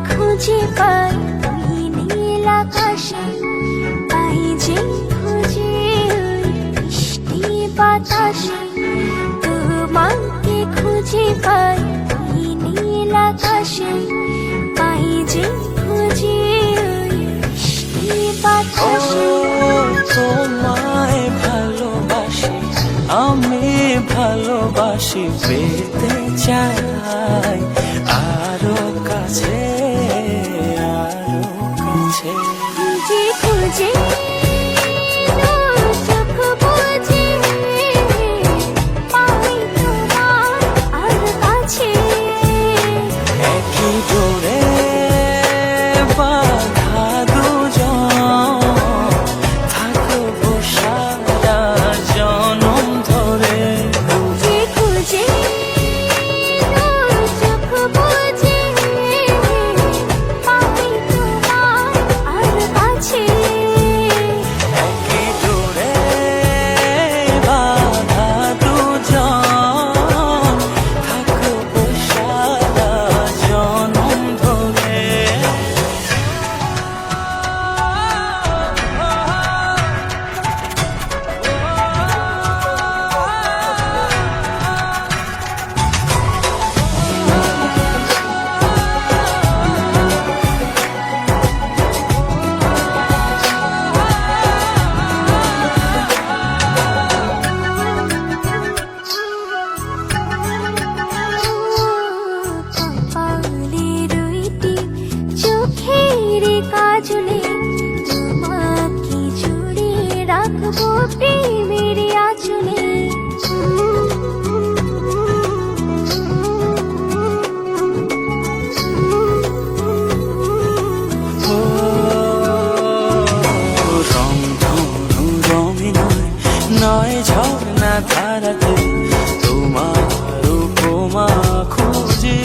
খুঁজে পাই ওই নীল আকাশে, পাই যে খুঁজে ওই বৃষ্টি বাতাসে। তোমাকে খুঁজে পাই ওই নীল আকাশে, পাই যে খুঁজে ওই বৃষ্টি বাতাসে। তোমায় ভালোবাসি, আমি ভালোবাসি, পেতে চাই আরো কাছে, আরো কাছে। খুঁজে খুঁজে চোখ বুজে পাই তোমার আর কাছে। একই ডোরে বাঁধা দুজন, থাকবো সারা জনম ধরে। খুঁজে খুঁজে চোখ বুজে পাই তোমার আর কাছে। একই ডোরে বাঁধা দুজন, থাকবো সারা জনম ধরে। কপালে রইটি চোখের কাজলে, তোমাকে জুড়ে রাখবো প্রেমের আঁচলে। রংধনু রঙে নয়, নয় ঝর্ণা ধারাতে, তোমার উপমা খুঁজে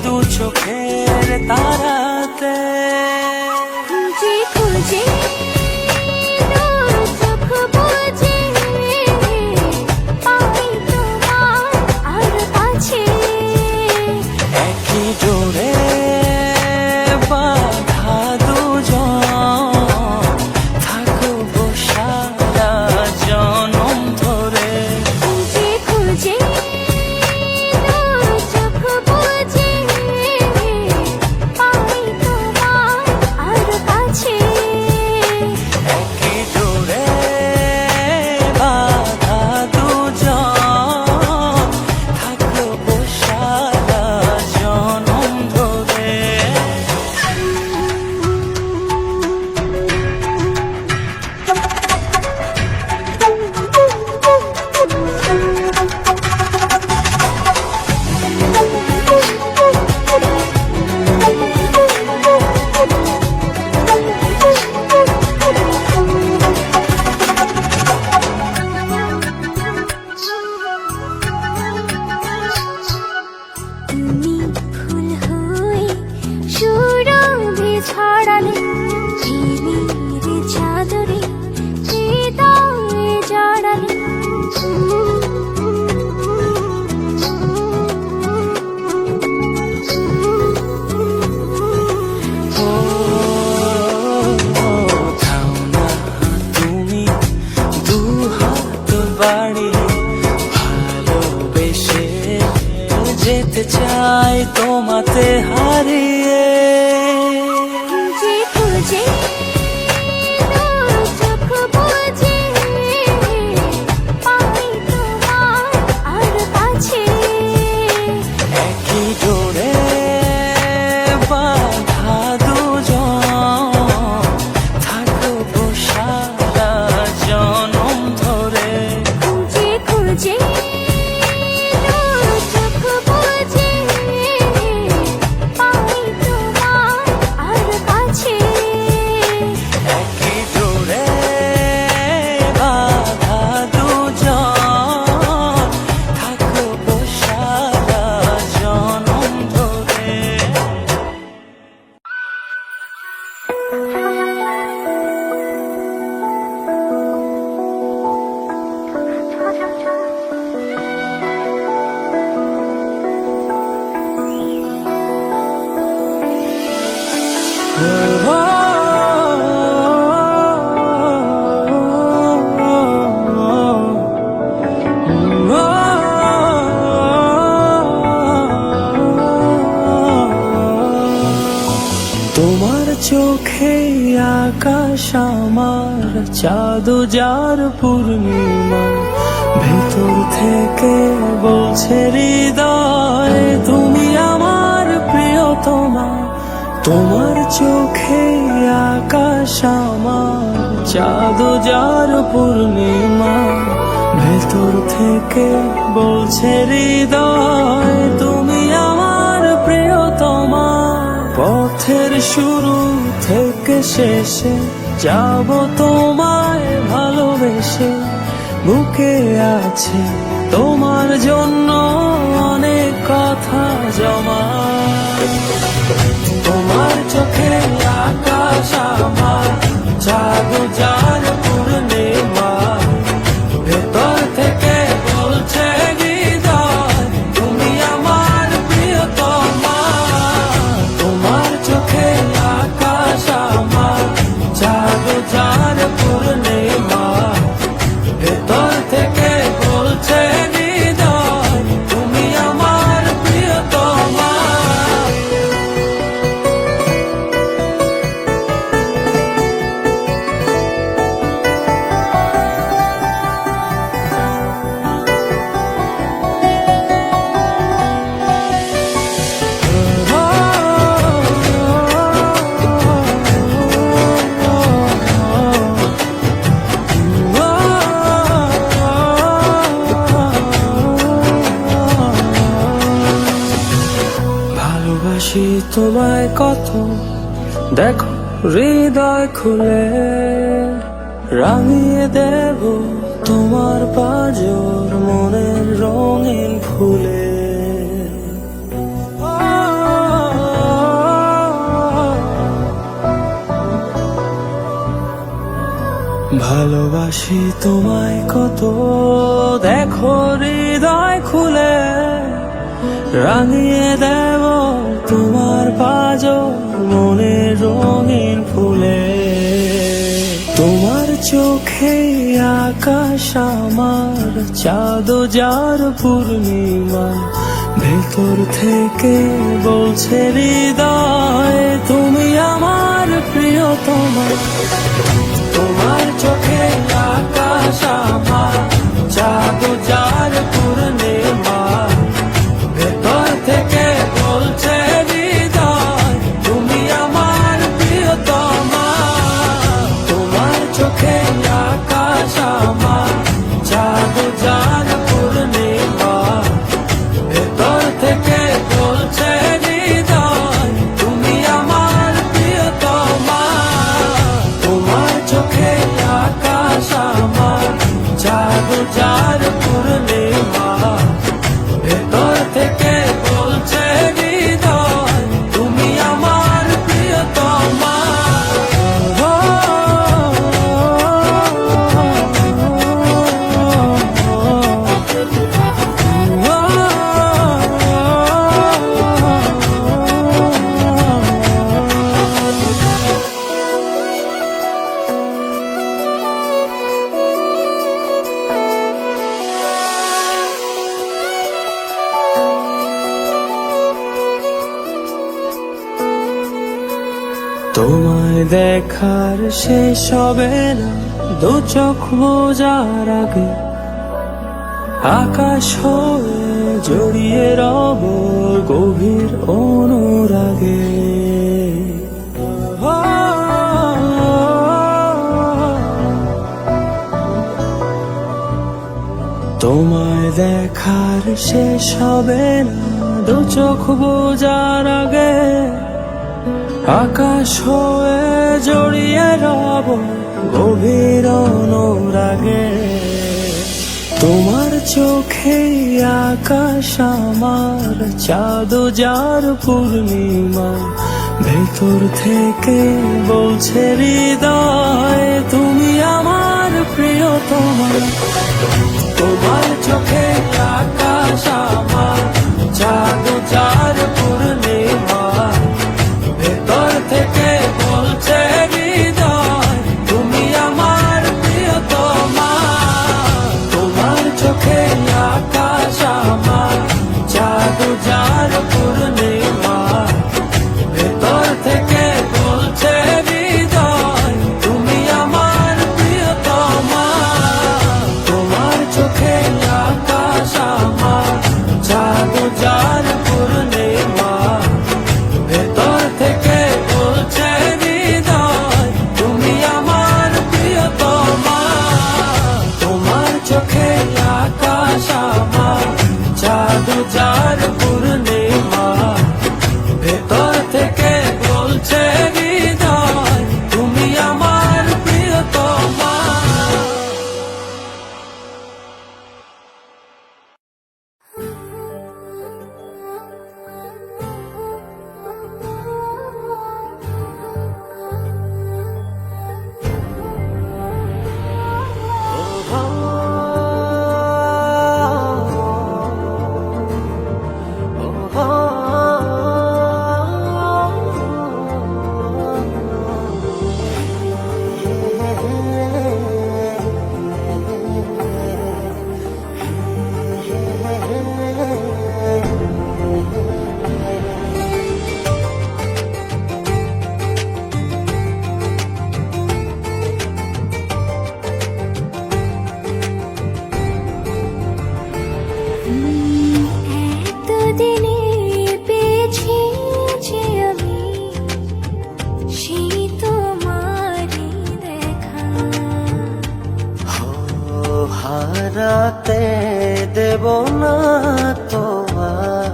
দু চোখের তারাতে। খুঁজে খুঁজে চোখ বুজে পাই তোমার আর কাছে। একই ডোরে বাঁধা দুজন, থাকবো সারা জনম ধরে। খুঁজে খুঁজে চোখ বুজে পাই তোমার আর কাছে। একই ডোরে বাঁধা দুজন, থাকবো সারা জনম ধরে। তুমি ফুল হয়ে সুরভি ছড়ালে, প্রেমের চাদরে হৃদয়ে জড়ালে। ও থাও না তুমি দু হাত বাড়িয়ে, ভালোবেসে যেতে চাই তোমাতে হারিয়ে। খুঁজে খুঁজে চোখ বুজে পাই তোমার আর কাছে। একই ডোরে বাঁধা দুজন, তোমার চোখে আকাশ আমার চাঁদ যার পূর্ণিমা, ভেতর থেকে বলছে হৃদয় তুমি আমার প্রিয়তমা। তোমার চোখে আকাশ আমার চাঁদ যার পূর্ণিমা, ভেতর থেকে বলছে হৃদয় তুমি আমার প্রিয়তমা। পথের শুরু থেকে শেষে যাব তোমায় ভালোবেসে, বুকে আছে তোমার জন্য অনেক কথা জমা। তোমার চোখে আকাশ আমার চাঁদ যার পূর্ণিমা, ভেতর থেকে বলছে হৃদয় তুমি আমার প্রিয়তমা। তোমার চোখে আকাশ আমার চাঁদ যার পূর্ণিমা, ভেতর থেকে বলছে হৃদয় তুমি আমার প্রিয়তমা। ভালোবাসি তোমায় কত, দেখো হৃদয় খুলে রাঙিয়ে দেব তোমার পাঁজর মনের রঙিন ফুলে। ভালোবাসি তোমায় কত, দেখো হৃদয় খুলে রাঙিয়ে দেব তোমার পাঁজর মনের রঙিন ফুলে। তোমার চোখে আকাশ আমার চাঁদ যার পূর্ণিমা, ভেতর থেকে বলছে হৃদয় তুমি আমার প্রিয়তমা। তোমার চোখে আকাশ আমার চাঁদ যার পূর্ণিমা, ভেতর থেকে বলছে হৃদয় তুমি আমার প্রিয়তমা। তোমার চোখে আকাশ আমার চাঁদ যার পূর্ণিমা, ভেতর থেকে বলছে হৃদয় তুমি আমার প্রিয়তমা। তোমার চোখে আকাশ আমার চাঁদ যার পূর্ণিমা, ভেতর থেকে বলছে হৃদয় তুমি আমার প্রিয়তমা। তোমায় দেখার শেষ হবে না দু চোখ বোঝার আগে, আকাশ হয়ে জড়িয়ে রব গভীর অনুরাগে। তোমায় দেখার শেষ হবে না দু চোখ বোঝার আগে, আকাশ হয়ে জড়িয়ে রব গভীর অনুরাগে। তোমার চোখে আকাশ আমার চাঁদ যার পূর্ণিমা, ভেতর থেকে বলছে হৃদয় তুমি আমার প্রিয়তমা। তোমার চোখে আকাশ আমার, চাঁদ যার পূর্ণিমা। ভেতর থেকে বলছে হৃদয় তুমি আমার প্রিয়তমা। তোমার চোখে আকাশ আমার, চাঁদ যার পূর্ণিমা। ভেতর থেকে বলছে হৃদয় তুমি আমার প্রিয়তমা। তোমার চোখে আকাশ আমার, চাঁদ যার পূর্ণিমা। ভেতর থেকে বলছে হৃদয় তুমি আমার প্রিয়তমা। তোমার চোখে আকাশ আমার, চাঁদ যার পূর্ণিমা। ভেতর থেকে বলছে হৃদয় তুমি আমার প্রিয়তমা। এতদিনে পেয়েছি যে আমি সেই তোমারই দেখা। হারাতে দেব না তোমার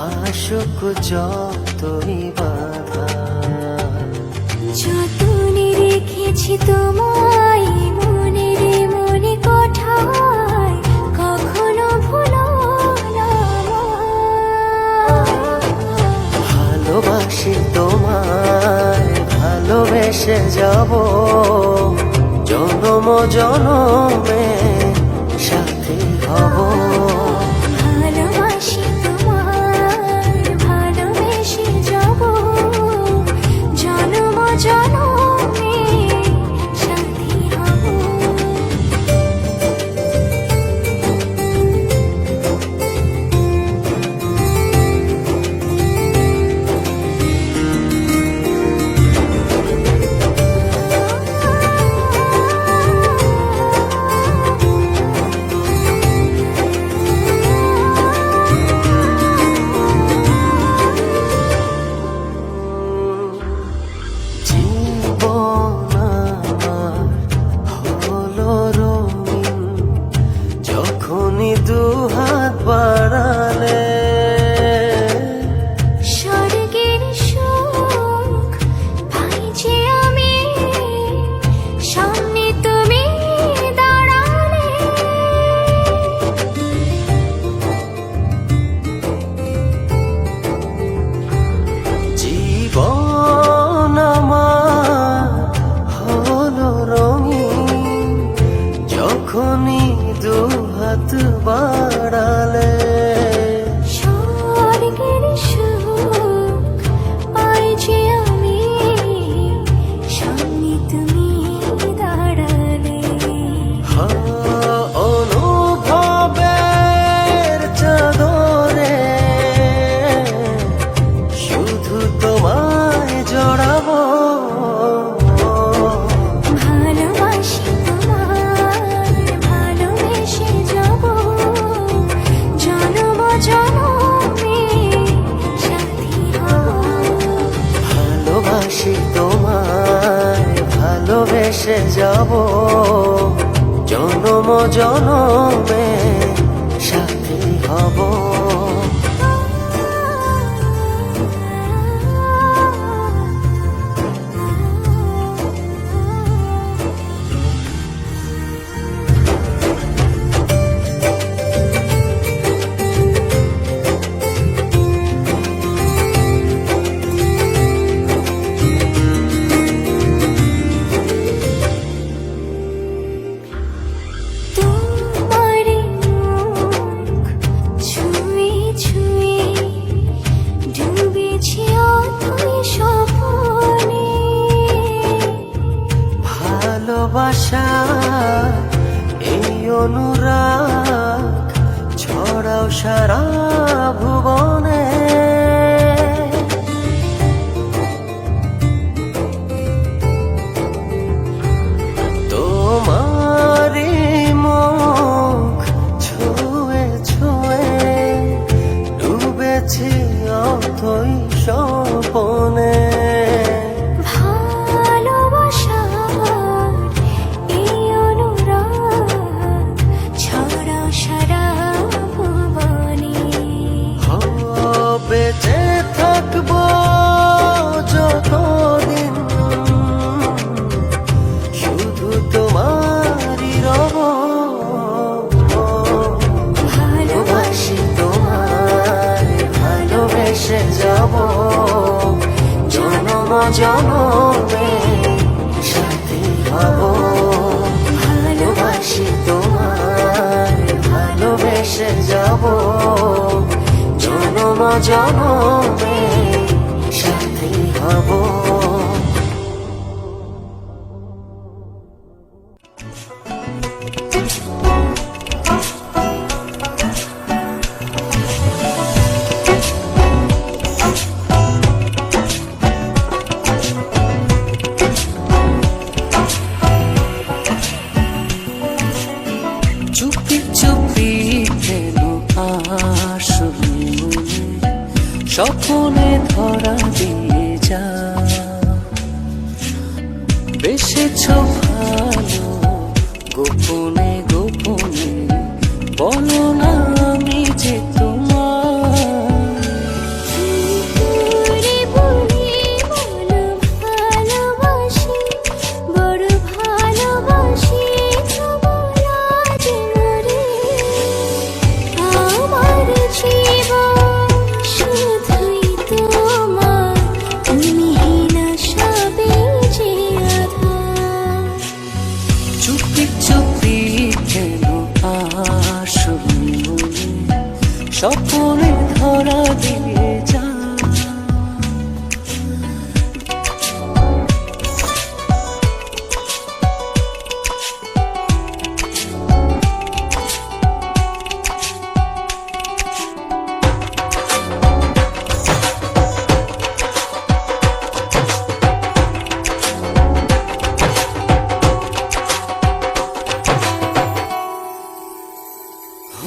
আশুক যতই বাধা। যতনে রেখেছি তোমায় মনের মনে কোঠায়, কখনো ভুলো না আমায়। ভালোবাসি তোমায়, ভালোবেসে যাব জনম জনমে সাথী হব। ভালোবাসি তোমায়, ভালোবেসে যাব জনম জনমে সাথী হব। জীবন আমার হলো রঙিন যখনই দুহাত বাড়ালে। স্বর্গের সুখ পাই যে আমি, সামনে তুমি দাঁড়ালে। জীবন আমার হলো রঙিন যখনই দুহাত বাড়ালে। স্বর্গের সুখ পাই যে আমি, সামনে তুমি দাঁড়ালে। অনুভবের চাদরে শুধু তোমায় জড়াবো। ভালোবাসি তোমায়, ভালোবেসে যাব জনম জনমে সাথী হব। ভালোবাসি তোমায়, ভালোবেসে যাব জনম জনমে সাথী হব। ভালোবাসা এই অনুরাগ ছড়াও সারা ভুবনে। তোমারি মুখ ছুঁয়ে ছুঁয়ে ডুবেছি অথই স্বপনে। ভালোবাসার এই অনুরাগ ছড়াও সারা ভুবনে। বেঁচে থাকবো যতদিন শুধু তোমারই রব। ভালোবাসি তোমায়, ভালোবেসে যাব জনম জনমে সাথী হব। ভালোবাসি তোমায়, ভালোবেসে যাব জনম জনমে সাথী হব। চুপি চুপি কেন আসলি স্বপ্নে ধরা দিয়ে যা। বেসেছ ভালো গোপনে গোপনে বলো না আমি যে তোমার। তোরে বলি বলো ভালোবাসি, বড় ভালোবাসি বলা যে মরে। আমার জীবন শুধুই তোমার, তুমি না সবে যে আধার। চুপি চুপি কেন আসলি স্বপ্নে ধরা দিয়ে যা।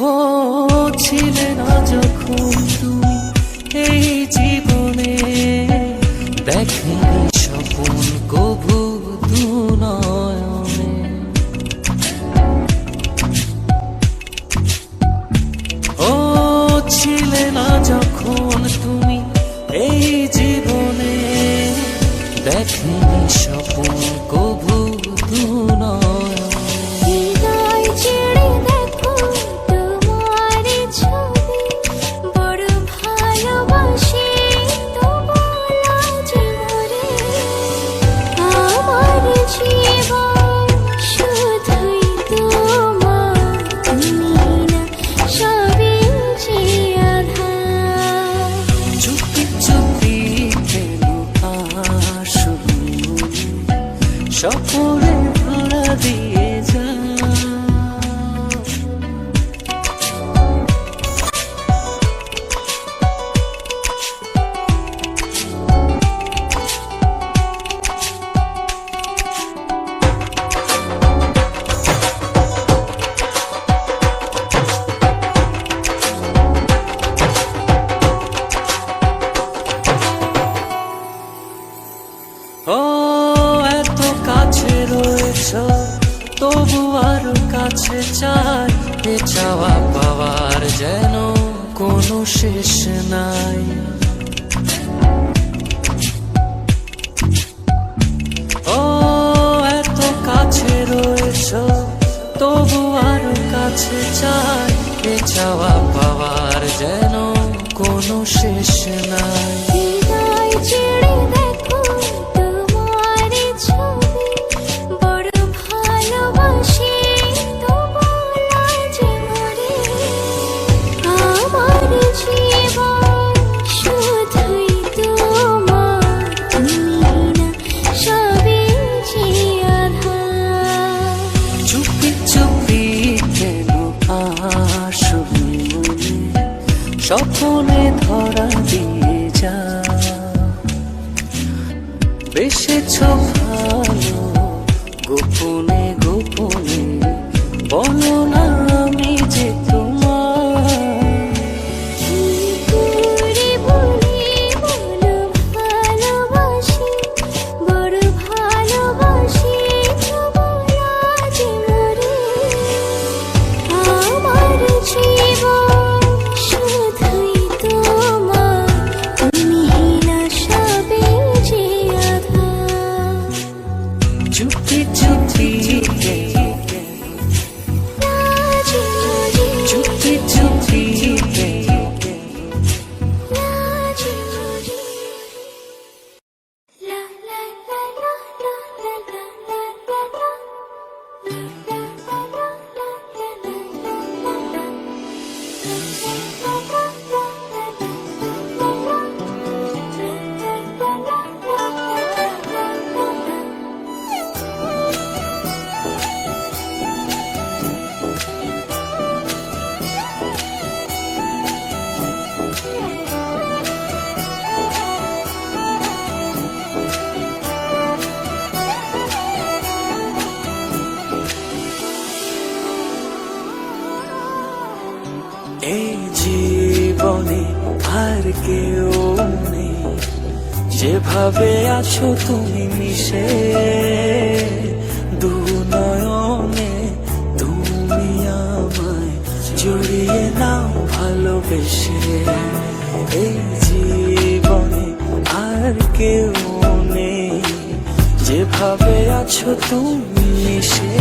ও ছিলে না যখন তুমি এই জীবনে, দেখেনি স্বপন কভু দু নয়নে। ও ছিলে না যখন তুমি এই জীবনে, দেখেনি স্বপন কভু দু নয়নে। হৃদয় ছেড়ে দেখো তোমার ছবি, বড় ভালোবাসি তো বলা যে মরে। আমার জীবন শুধুই তোমার, তুমি না সবে যে আধার। চুপি চুপি কেন আসলি স্বপ্নে ধরা দিয়ে যা। ও এত কাছে রয়েছ তবু আরো কাছে চাই। এ চাওয়া পাওয়ার যেন কোনো শেষ নাই। ও এত কাছে রয়েছ তবু আরো কাছে চাই। এ চাওয়া পাওয়ার যেন কোনো শেষ নাই। হৃদয় ছেড়ে দেখো তোমার ছবি, বড় ভালোবাসি তো বলা যে মরে। আমার জীবন শুধুই তোমার, তুমি না সবে যে আধার। বেসেছো ভালো, গোপনে গোপনে বলো না আমি যে তোমার। কি করে বলি বলো ভালোবাসি, বড় ভালোবাসি তোমার আজ মরে। আমার জীবন শুধুই তোমার, তুমি না সবে যে আধার। চুপি চুপি লাজে লাজে চুপি চুপি লাজে লাজে। লা লা লা লা লা লা লা লা লা লা। লা লা লা লা লা লা লা লা লা। লা লা লা লা লা লা লা। লা লা লা এই জীবনে আর কেউ নেই, যেভাবে আছো তুমি মিশে দু নয়নে, তুমি আমায় জড়িয়ে নাও ভালোবেসে। এই জীবনে আর কেউ নেই, যেভাবে আছো তুমি মিশে